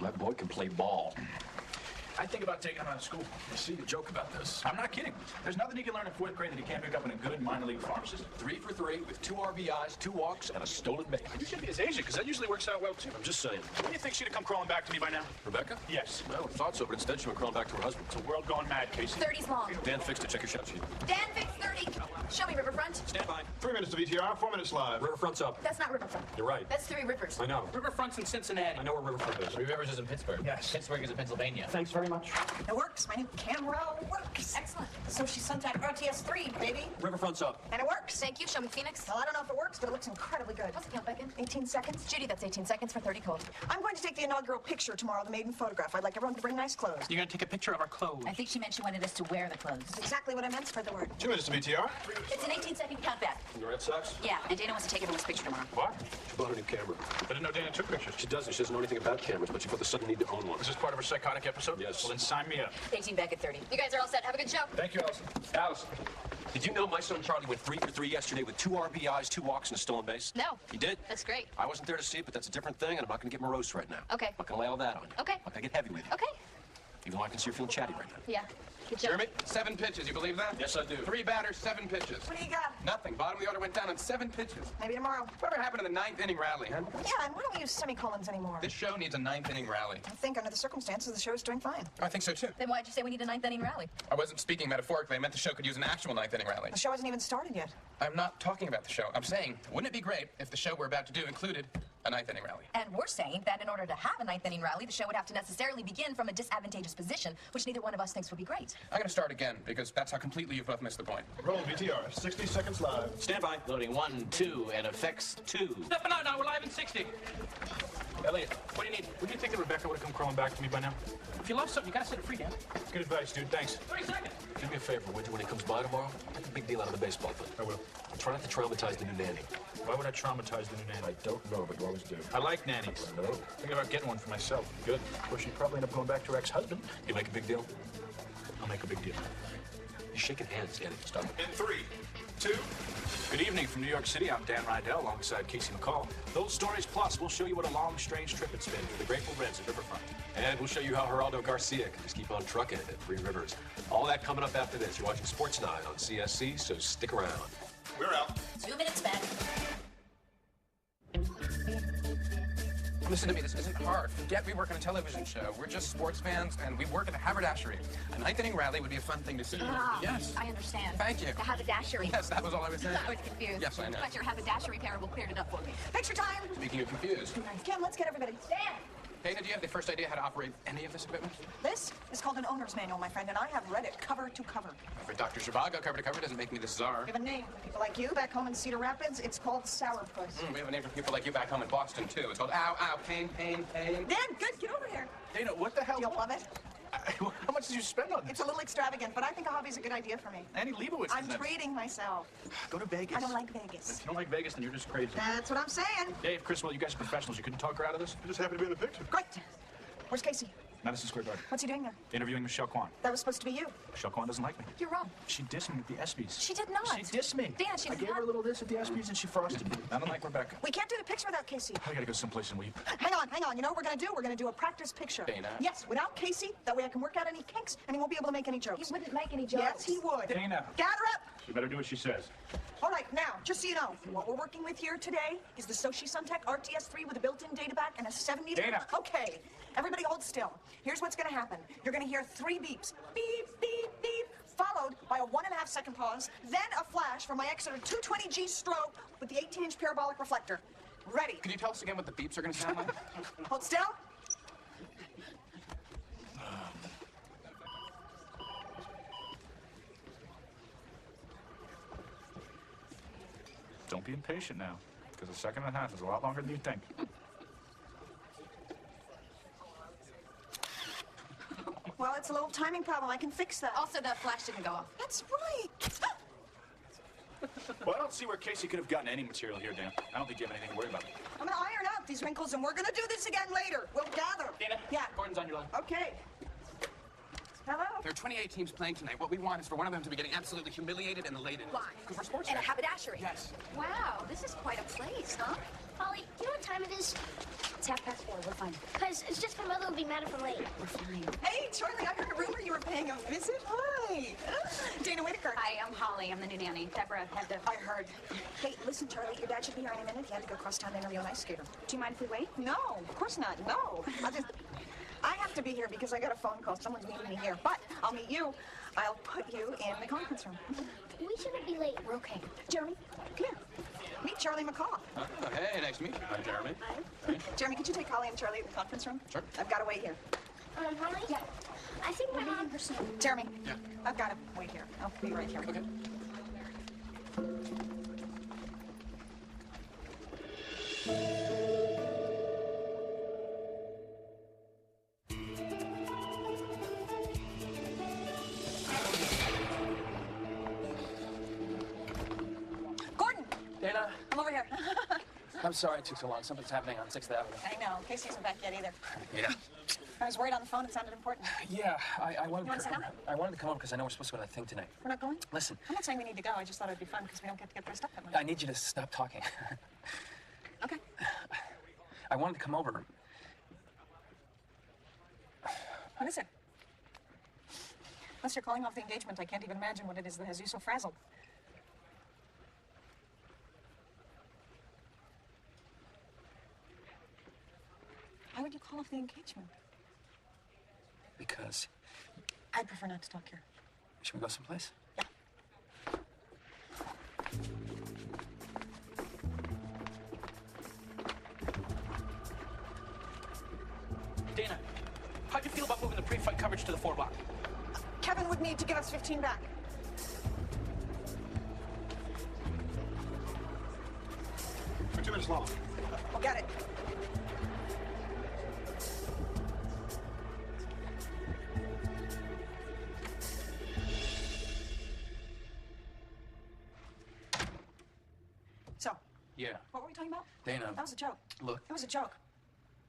My boy can play ball. I think about taking him out of school. I see you joke about this. I'm not kidding. There's nothing he can learn in fourth grade that he can't pick up in a good minor league farm system. 3 for 3 with 2 RBIs, 2 walks, and a stolen base. You should be his agent, because that usually works out well, too. I'm just saying. What do you think she'd have come crawling back to me by now? Rebecca? Yes. I would have thought so, but instead she went crawling back to her husband. It's a world gone mad, Casey. 30's long. Dan fixed it. Check your shot sheet. Dan, fix 30. Show me Riverfront. Stand by. 3 minutes to VTR, 4 minutes live. Riverfront's up. That's not Riverfront. You're right. That's Three Rivers. I know. Riverfront's in Cincinnati. I know where Riverfront is. Three Rivers is in Pittsburgh. Yes. Pittsburgh is in Pennsylvania. Thanks very much. It works. My new camera works. Excellent. So she's Suntech RTS3, baby. Riverfront's up. And it works. Thank you. Show me Phoenix. Well, I don't know if it works, but it looks incredibly good. What's the count, Beckon? 18 seconds. Judy, that's 18 seconds for 30 cold. I'm going to take the inaugural picture tomorrow, the maiden photograph. I'd like everyone to bring nice clothes. You're going to take a picture of our clothes. I think she meant she wanted us to wear the clothes. That's exactly what I meant. Spread the word. 2 minutes to VTR. It's an 18-second countback. The Red Sox? Yeah, and Dana wants to take everyone's picture tomorrow. What? She bought a new camera. I didn't know Dana took pictures. She doesn't. She doesn't know anything about cameras, but she felt the sudden need to own one. Is this part of her psychotic episode? Yes. Well, then sign me up. 18 back at 30. You guys are all set. Have a good show. Thank you, Allison. Allison. Did you know my son Charlie went 3 for 3 yesterday with 2 RBIs, 2 walks, and a stolen base? No. He did? That's great. I wasn't there to see it, but that's a different thing, and I'm not going to get morose right now. Okay. I'm not going to lay all that on you. Okay. I'm not going to get heavy with you. Okay. Even though I can see you're feeling chatty right now. Yeah. Good job. Jeremy, 7 pitches. You believe that? Yes, I do. 3 batters, 7 pitches. What do you got? Nothing. Bottom of the order went down on 7 pitches. Maybe tomorrow. Whatever happened to the 9th inning rally, huh? Yeah, and why don't we use semicolons anymore? This show needs a 9th inning rally. I think under the circumstances, the show's doing fine. I think so too. Then why'd you say we need a 9th inning rally? I wasn't speaking metaphorically. I meant the show could use an actual 9th inning rally. The show hasn't even started yet. I'm not talking about the show. I'm saying, wouldn't it be great if the show we're about to do included a 9th inning rally? And we're saying that in order to have a 9th inning rally, the show would have to necessarily begin from a disadvantageous position, which neither one of us thinks would be great. I'm going to start again because that's how completely you've both missed the point. Roll VTR, 60 seconds live. Stand by. Loading 1, 2, and effects 2. Stepping out now. We're live in 60. Elliot, what do you need? Would you think that Rebecca would have come crawling back to me by now? If you love something, you gotta set it free, Dan. Good advice, dude. Thanks. 30 seconds. Do me a favor, would you, when he comes by tomorrow, make a big deal out of the baseball thing. I will. Try not to traumatize the new nanny. Why would I traumatize the new nanny? I don't know, but you always do. I like nannies. No. Thinking about getting one for myself. Good. Of course, she'd probably end up going back to her ex-husband. You make a big deal? I'll make a big deal. You're shaking hands, Danny. Stop. In 3, 2. Good evening from New York City. I'm Dan Rydell alongside Casey McCall. Those Stories Plus will show you what a long, strange trip it's been for the Grateful Reds at Riverfront. And we'll show you how Geraldo Garcia can just keep on trucking it at 3 Rivers. All that coming up after this. You're watching Sports Night on CSC, so stick around. We're out. 2 minutes back. Listen to me, this isn't hard. Forget we work on a television show. We're just sports fans, and we work at the haberdashery. A 9th inning rally would be a fun thing to see. Yes. I understand. Thank you. The haberdashery. Yes, that was all I was saying. I was confused. Yes, I know. But your haberdashery parable cleared it up for me. Picture time. Speaking of confused. Kim, let's get everybody. Dan! Dana, do you have the first idea how to operate any of this equipment? This is called an owner's manual, my friend, and I have read it cover to cover. For Dr. Zhivago, cover to cover doesn't make me the czar. We have a name for people like you back home in Cedar Rapids. It's called Sourpuss. We have a name for people like you back home in Boston, too. It's called ow, ow, pain, pain, pain. Dan, good, get over here. Dana, what the hell? You'll love it. How much did you spend on this? It's a little extravagant, but I think a hobby's a good idea for me. Annie Leibovitz. I'm treating myself. Go to Vegas. I don't like Vegas. If you don't like Vegas, then you're just crazy. That's what I'm saying. Dave, Chris, well, you guys are professionals. You couldn't talk her out of this? I just happen to be in the picture. Great. Where's Casey? Madison Square Garden. What's he doing there? Interviewing Michelle Kwan. That was supposed to be you. Michelle Kwan doesn't like me. You're wrong. She dissed me at the ESPYs. She did not. She dissed me. Dan, she I did gave not. her a little diss at the ESPYs and she frosted me. I don't like Rebecca. We can't do the picture without Casey. I gotta go someplace and weep. Hang on, hang on. You know what we're gonna do? We're gonna do a practice picture. Dana? Yes, without Casey. That way I can work out any kinks and he won't be able to make any jokes. He wouldn't make any jokes. Yes, he would. Dana. Gather up. She better do what she says. All right, now, just so you know, what we're working with here today is the Sochi Suntech RTS3 with a built-in data back and a 7-meter... Dana. Okay, everybody hold still. Here's what's gonna happen. You're gonna hear 3 beeps. Beep, beep, beep, followed by a 1.5-second pause, then a flash from my Exeter 220G strobe with the 18-inch parabolic reflector. Ready. Could you tell us again what the beeps are going to sound like? Hold still. Don't be impatient now, because a second and a half is a lot longer than you think. Well, it's a little timing problem. I can fix that. Also, the flash didn't go off. That's right. Well, I don't see where Casey could have gotten any material here, Dan. I don't think you have anything to worry about. I'm gonna iron out these wrinkles, and we're gonna do this again later. We'll gather. Dana? Yeah. Gordon's on your line. Okay. Hello? There are 28 teams playing tonight. What we want is for one of them to be getting absolutely humiliated and elated. Why? Because we're sports And a fans. haberdashery. Yes. Wow, this is quite a place, huh? Polly, you know what time it is? It's 4:30. We're fine. Guys, it's just my mother will be mad if I'm late. We're fine. Hey, Charlie, I heard a rumor you were paying a visit. Hi. Dana Whitaker. Hi, I'm Holly. I'm the new nanny. Deborah had to... I heard. Hey, listen, Charlie, your dad should be here any minute. He had to go cross town to interview an ice skater. Do you mind if we wait? No, of course not. No. I have to be here because I got a phone call. Someone's meeting me here. But I'll meet you. I'll put you in the conference room. We shouldn't be late. We're okay. Jeremy, come here. Meet Charlie McCaw. Oh, hey, nice to meet you. Hi, Jeremy. Jeremy, could you take Holly and Charlie in the conference room? Sure. I've got to wait here. Holly? Yeah. I think my mom... Jeremy. Yeah. I've got to wait here. I'll be right here. Okay. Gordon, Dana, I'm over here. I'm sorry it took so long. Something's happening on 6th Avenue. I know. Casey isn't back yet either. Yeah. I was worried on the phone. It sounded important. Yeah, I wanted You wanna sit down? I wanted to come over because I know we're supposed to go to that thing tonight. We're not going? Listen, I'm not saying we need to go. I just thought it'd be fun because we don't get to get dressed up that much. I need you to stop talking. Okay. I wanted to come over. What is it? Unless you're calling off the engagement, I can't even imagine what it is that has you so frazzled. Why would you call off the engagement? Because I'd prefer not to talk here. should we go someplace? Yeah. Dana, how'd you feel about moving the pre-fight coverage to the 4 block? Kevin would need to give us 15 back. For 2 minutes long. We'll get it. So, Yeah. what were we talking about? Dana, That was a joke. look, It was a joke.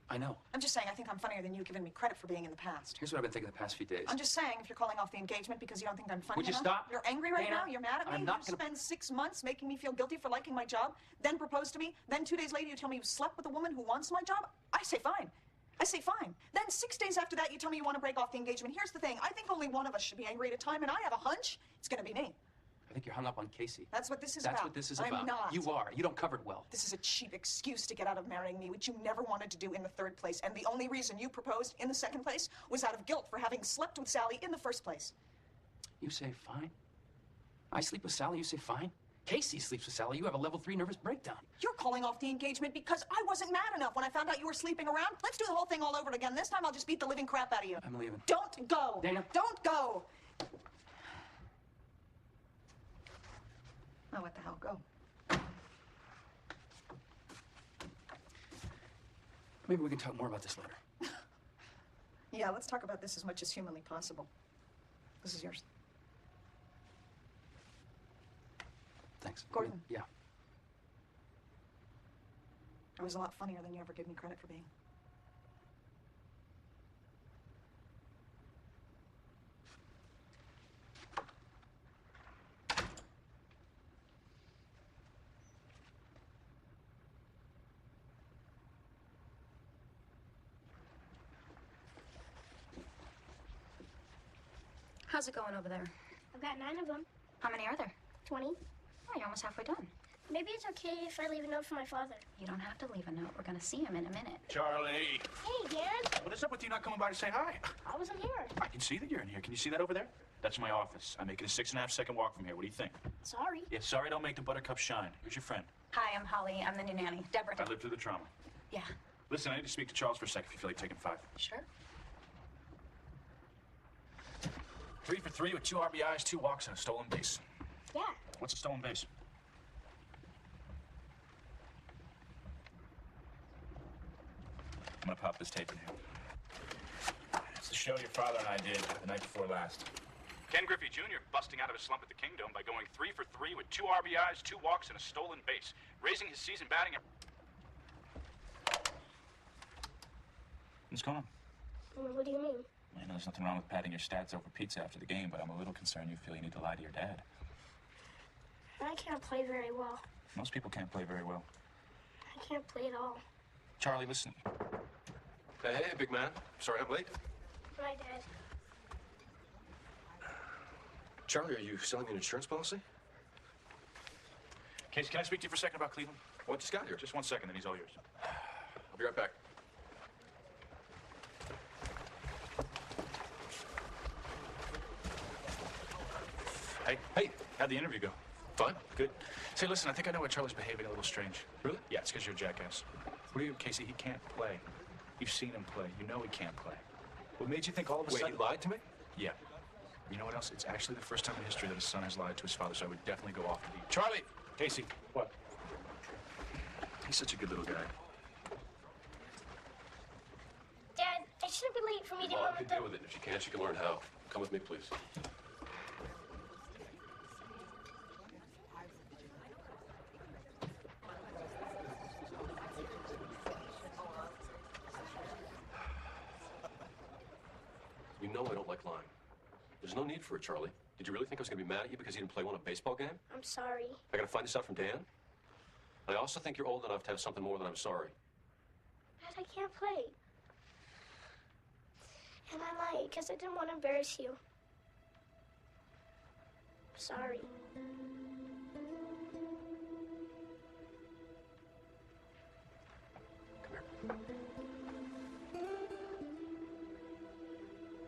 I know. I'm just saying I think I'm funnier than you've given me credit for being in the past. Here's what I've been thinking the past few days. I'm just saying if you're calling off the engagement because you don't think I'm funny Would you enough, stop? You're angry right Dana, now? You're mad at me? I'm not You gonna- spend 6 months making me feel guilty for liking my job, then propose to me, then 2 days later you tell me you slept with a woman who wants my job? I say fine. I say fine. Then 6 days after that you tell me you want to break off the engagement. Here's the thing. I think only one of us should be angry at a time, and I have a hunch it's going to be me. I think you're hung up on Casey. That's what this is about. That's what this is I'm about. not. You are. You don't cover it well. This is a cheap excuse to get out of marrying me, which you never wanted to do in the 3rd place. And the only reason you proposed in the 2nd place was out of guilt for having slept with Sally in the 1st place. You say fine. I sleep with Sally, you say fine. Casey sleeps with Sally, you have a level 3 nervous breakdown. You're calling off the engagement because I wasn't mad enough when I found out you were sleeping around. Let's do the whole thing all over again. This time I'll just beat the living crap out of you. I'm leaving. Don't go. Dana. Don't go. Oh, what the hell? Go. Maybe we can talk more about this later. Yeah, let's talk about this as much as humanly possible. This is yours. Thanks. Gordon. Yeah. I was a lot funnier than you ever gave me credit for being. How's it going over there? I've got 9 of them. How many are there? 20. Oh, you're almost halfway done. Maybe it's okay if I leave a note for my father. You don't have to leave a note. We're going to see him in a minute. Charlie. Hey, Dan. What is up with you not coming by to say hi? I wasn't here. I can see that you're in here. Can you see that over there? That's my office. I make it a 6.5-second walk from here. What do you think? Sorry. Yeah, sorry don't make the buttercup shine. Who's your friend? Hi, I'm Holly. I'm the new nanny. Deborah. I lived through the trauma. Yeah, Listen, I need to speak to Charles for a second if you feel like taking 5. sure. 3 for 3 with 2 RBIs, 2 walks, and a stolen base. Yeah. What's a stolen base? I'm gonna pop this tape in here. It's the show your father and I did the night before last. Ken Griffey Jr. busting out of his slump at the Kingdom by going 3 for 3 with 2 RBIs, 2 walks, and a stolen base, raising his season batting. What's going on? What do you mean? I know there's nothing wrong with patting your stats over pizza after the game, but I'm a little concerned you feel you need to lie to your dad. I can't play very well. Most people can't play very well. I can't play at all. Charlie, listen. Hey, big man. Sorry I'm late. My dad. Charlie, are you selling me an insurance policy? Casey, can I speak to you for a second about Cleveland? What just got here? Just 1 second, then he's all yours. I'll be right back. Hey, how'd the interview go? Fine. Good. Say, listen, I think I know why Charlie's behaving a little strange. Really? Yeah, it's because you're a jackass. What do you, Casey? He can't play. You've seen him play. You know he can't play. What made you think all of a Wait, sudden... he lied to me? Yeah. You know what else? It's actually the first time in history that a son has lied to his father, so I would definitely go off the deep. Charlie! Casey. What? He's such a good little guy. Dad, I shouldn't be late for meeting Mom Mom can at the... deal with it. If she can't, she can learn how. Come with me, please. You know I don't like lying. There's no need for it, Charlie. Did you really think I was going to be mad at you because you didn't play one a baseball game? I'm sorry. I got to find this out from Dan. I also think you're old enough to have something more than I'm sorry. Dad, I can't play. And I lied because I didn't want to embarrass you. Sorry. Come here.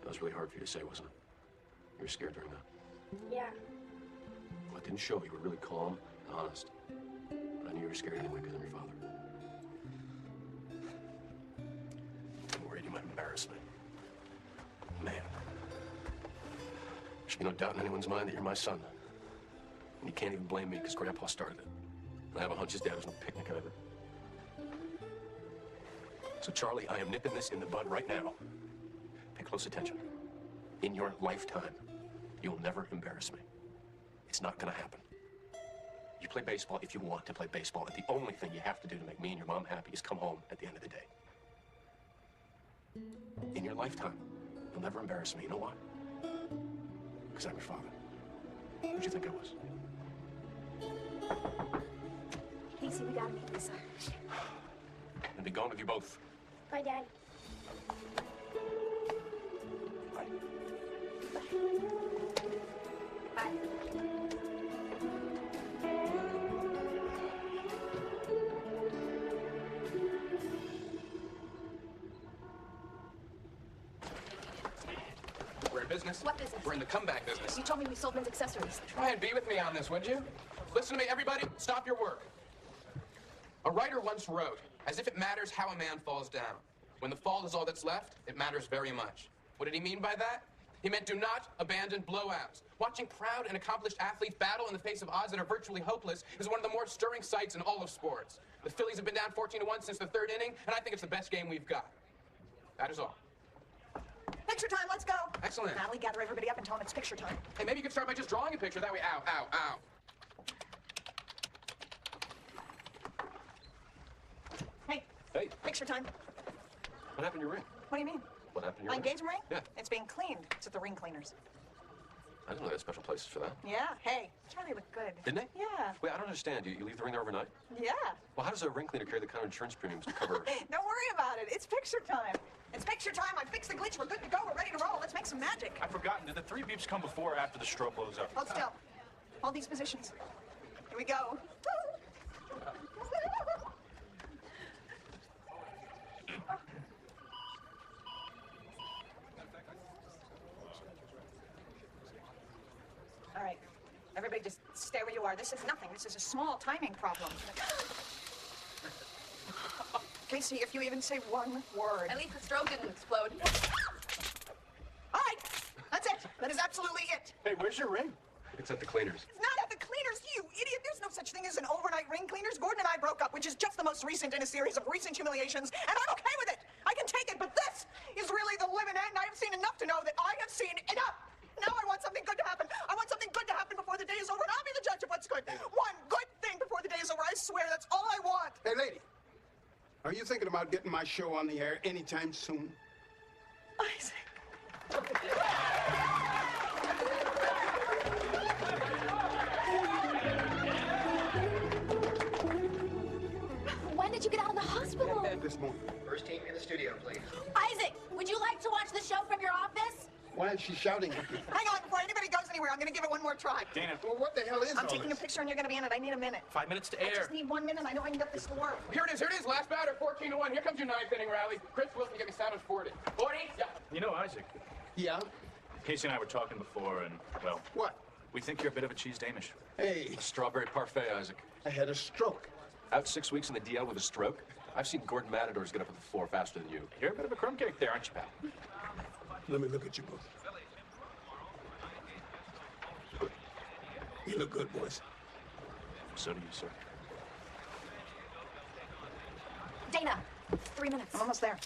That was really hard for you to say, wasn't it? You were scared during that. Yeah. Well, it didn't show. You were really calm and honest. But I knew you were scared anyway because I'm your father. I'm worried you might embarrass me. Man. There should be no doubt in anyone's mind that you're my son. And you can't even blame me because Grandpa started it. And I have a hunch his dad was no picnic either. So, Charlie, I am nipping this in the bud right now. Pay close attention. In your lifetime, you'll never embarrass me. It's not gonna happen. You play baseball if you want to play baseball, and the only thing you have to do to make me and your mom happy is come home at the end of the day. In your lifetime, you'll never embarrass me. You know why? Because I'm your father. Who'd you think I was? Casey, we gotta meet Lisa. And be gone with you both. Bye, Dad. Bye. Bye. We're in business? What business? We're in the comeback business. You told me we sold men's accessories. Try and be with me on this, would you? Listen to me, everybody. Stop your work. A writer once wrote, as if it matters how a man falls down. When the fall is all that's left, it matters very much. What did he mean by that? He meant do not abandon blowouts. Watching proud and accomplished athletes battle in the face of odds that are virtually hopeless is one of the more stirring sights in all of sports. The Phillies have been down 14-1 since the third inning, and I think it's the best game we've got. That is all. Picture time, let's go. Excellent. Natalie, gather everybody up and tell them it's picture time. Hey, maybe you could start by just drawing a picture. That way, ow, ow, ow. Hey, Hey, picture time. what happened to your ring? What do you mean? What happened to your My ring? engagement ring? Yeah. It's being cleaned. It's at the ring cleaners. I didn't know they had special places for that. Yeah. Hey, Charlie looked good. Didn't they? Yeah. Wait, I don't understand. You leave the ring there overnight? Yeah. Well, how does a ring cleaner carry the kind of insurance premiums to cover... Don't worry about it. It's picture time. It's picture time. I fixed the glitch. We're good to go. We're ready to roll. Let's make some magic. I've forgotten. Did the 3 beeps come before or after the strobe blows up? Hold still. Hold these positions. Here we go. All right. Everybody just stay where you are. This is nothing. This is a small timing problem. Casey, if you even say one word. At least the strobe didn't explode. All right. That's it. That is absolutely it. Hey, where's your ring? It's at the cleaners. It's not at the cleaners, you idiot. There's no such thing as an overnight ring cleaners. Gordon and I broke up, which is just the most recent in a series of recent humiliations, and I'm okay with it. I can take it, but this is really the limit, and I have seen enough to know that I have seen enough. Now I want something good to happen. I want something good to happen before the day is over, and I'll be the judge of what's good. One good thing before the day is over. I swear that's all I want. Hey, lady. Are you thinking about getting my show on the air anytime soon? Isaac. When did you get out of the hospital? this morning. First team in the studio, please. Isaac, would you like to watch the show from your office? Why is she shouting at me? Hang on, before anybody goes anywhere, I'm going to give it one more try. Dana, Well, what the hell is I'm all taking a this? picture and you're going to be in it. I need a minute. 5 minutes to I air. just need 1 minute. I know I can get this to work. Here it is, last batter, 14-1. Here comes your ninth inning rally. Chris Wilson, get me Savage 40. 40? Yeah. You know, Isaac, Yeah? Casey and I were talking before, and, well, What? we think you're a bit of a cheese Danish. Hey, Strawberry parfait, Isaac. I had a stroke. Out 6 weeks in the DL with a stroke? I've seen Gordon Matadors get up at the floor faster than you. You're a bit of a crumb cake there, aren't you, pal? Let me look at you both. You look good, boys. So do you, sir. Dana, 3 minutes. I'm almost there.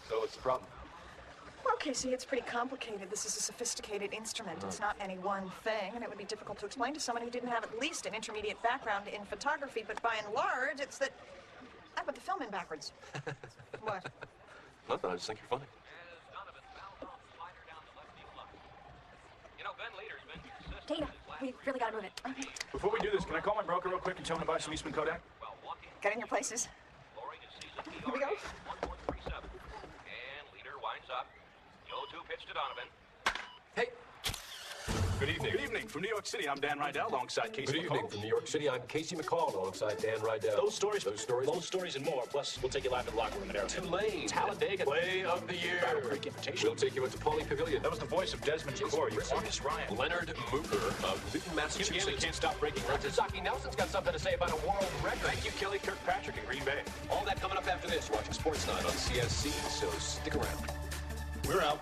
So what's the problem? Well, Casey, it's pretty complicated. This is a sophisticated instrument. It's not any one thing, and it would be difficult to explain to someone who didn't have at least an intermediate background in photography, but by and large, it's that I put the film in backwards. What? Nothing, I just think you're funny. Dana, we really gotta move it. Okay. Before we do this, can I call my broker real quick and tell him to buy some Eastman Kodak? Get in your places. Here we go. And leader winds up. 0-2 pitch to Donovan. Hey! Good evening. Good evening. From New York City, I'm Dan Rydell alongside Casey Good evening. McCall. From New York City, I'm Casey McCall alongside Dan Rydell. Those stories, Those stories, and more. Plus, we'll take you live to the locker room in Arizona. Tulane. Talladega. Play of the year. Battle Creek Invitation. We'll take you into Pauley Pavilion. That was the voice of Desmond McCoy. Marcus Ryan. Leonard Mooker of Newton, Hugh Massachusetts. Gailey can't stop breaking records. Zaki Nelson's got something to say about a world record. Thank you, Kelly Kirkpatrick in Green Bay. All that coming up after this. Watching Sports Night on CSC, so stick around. We're out.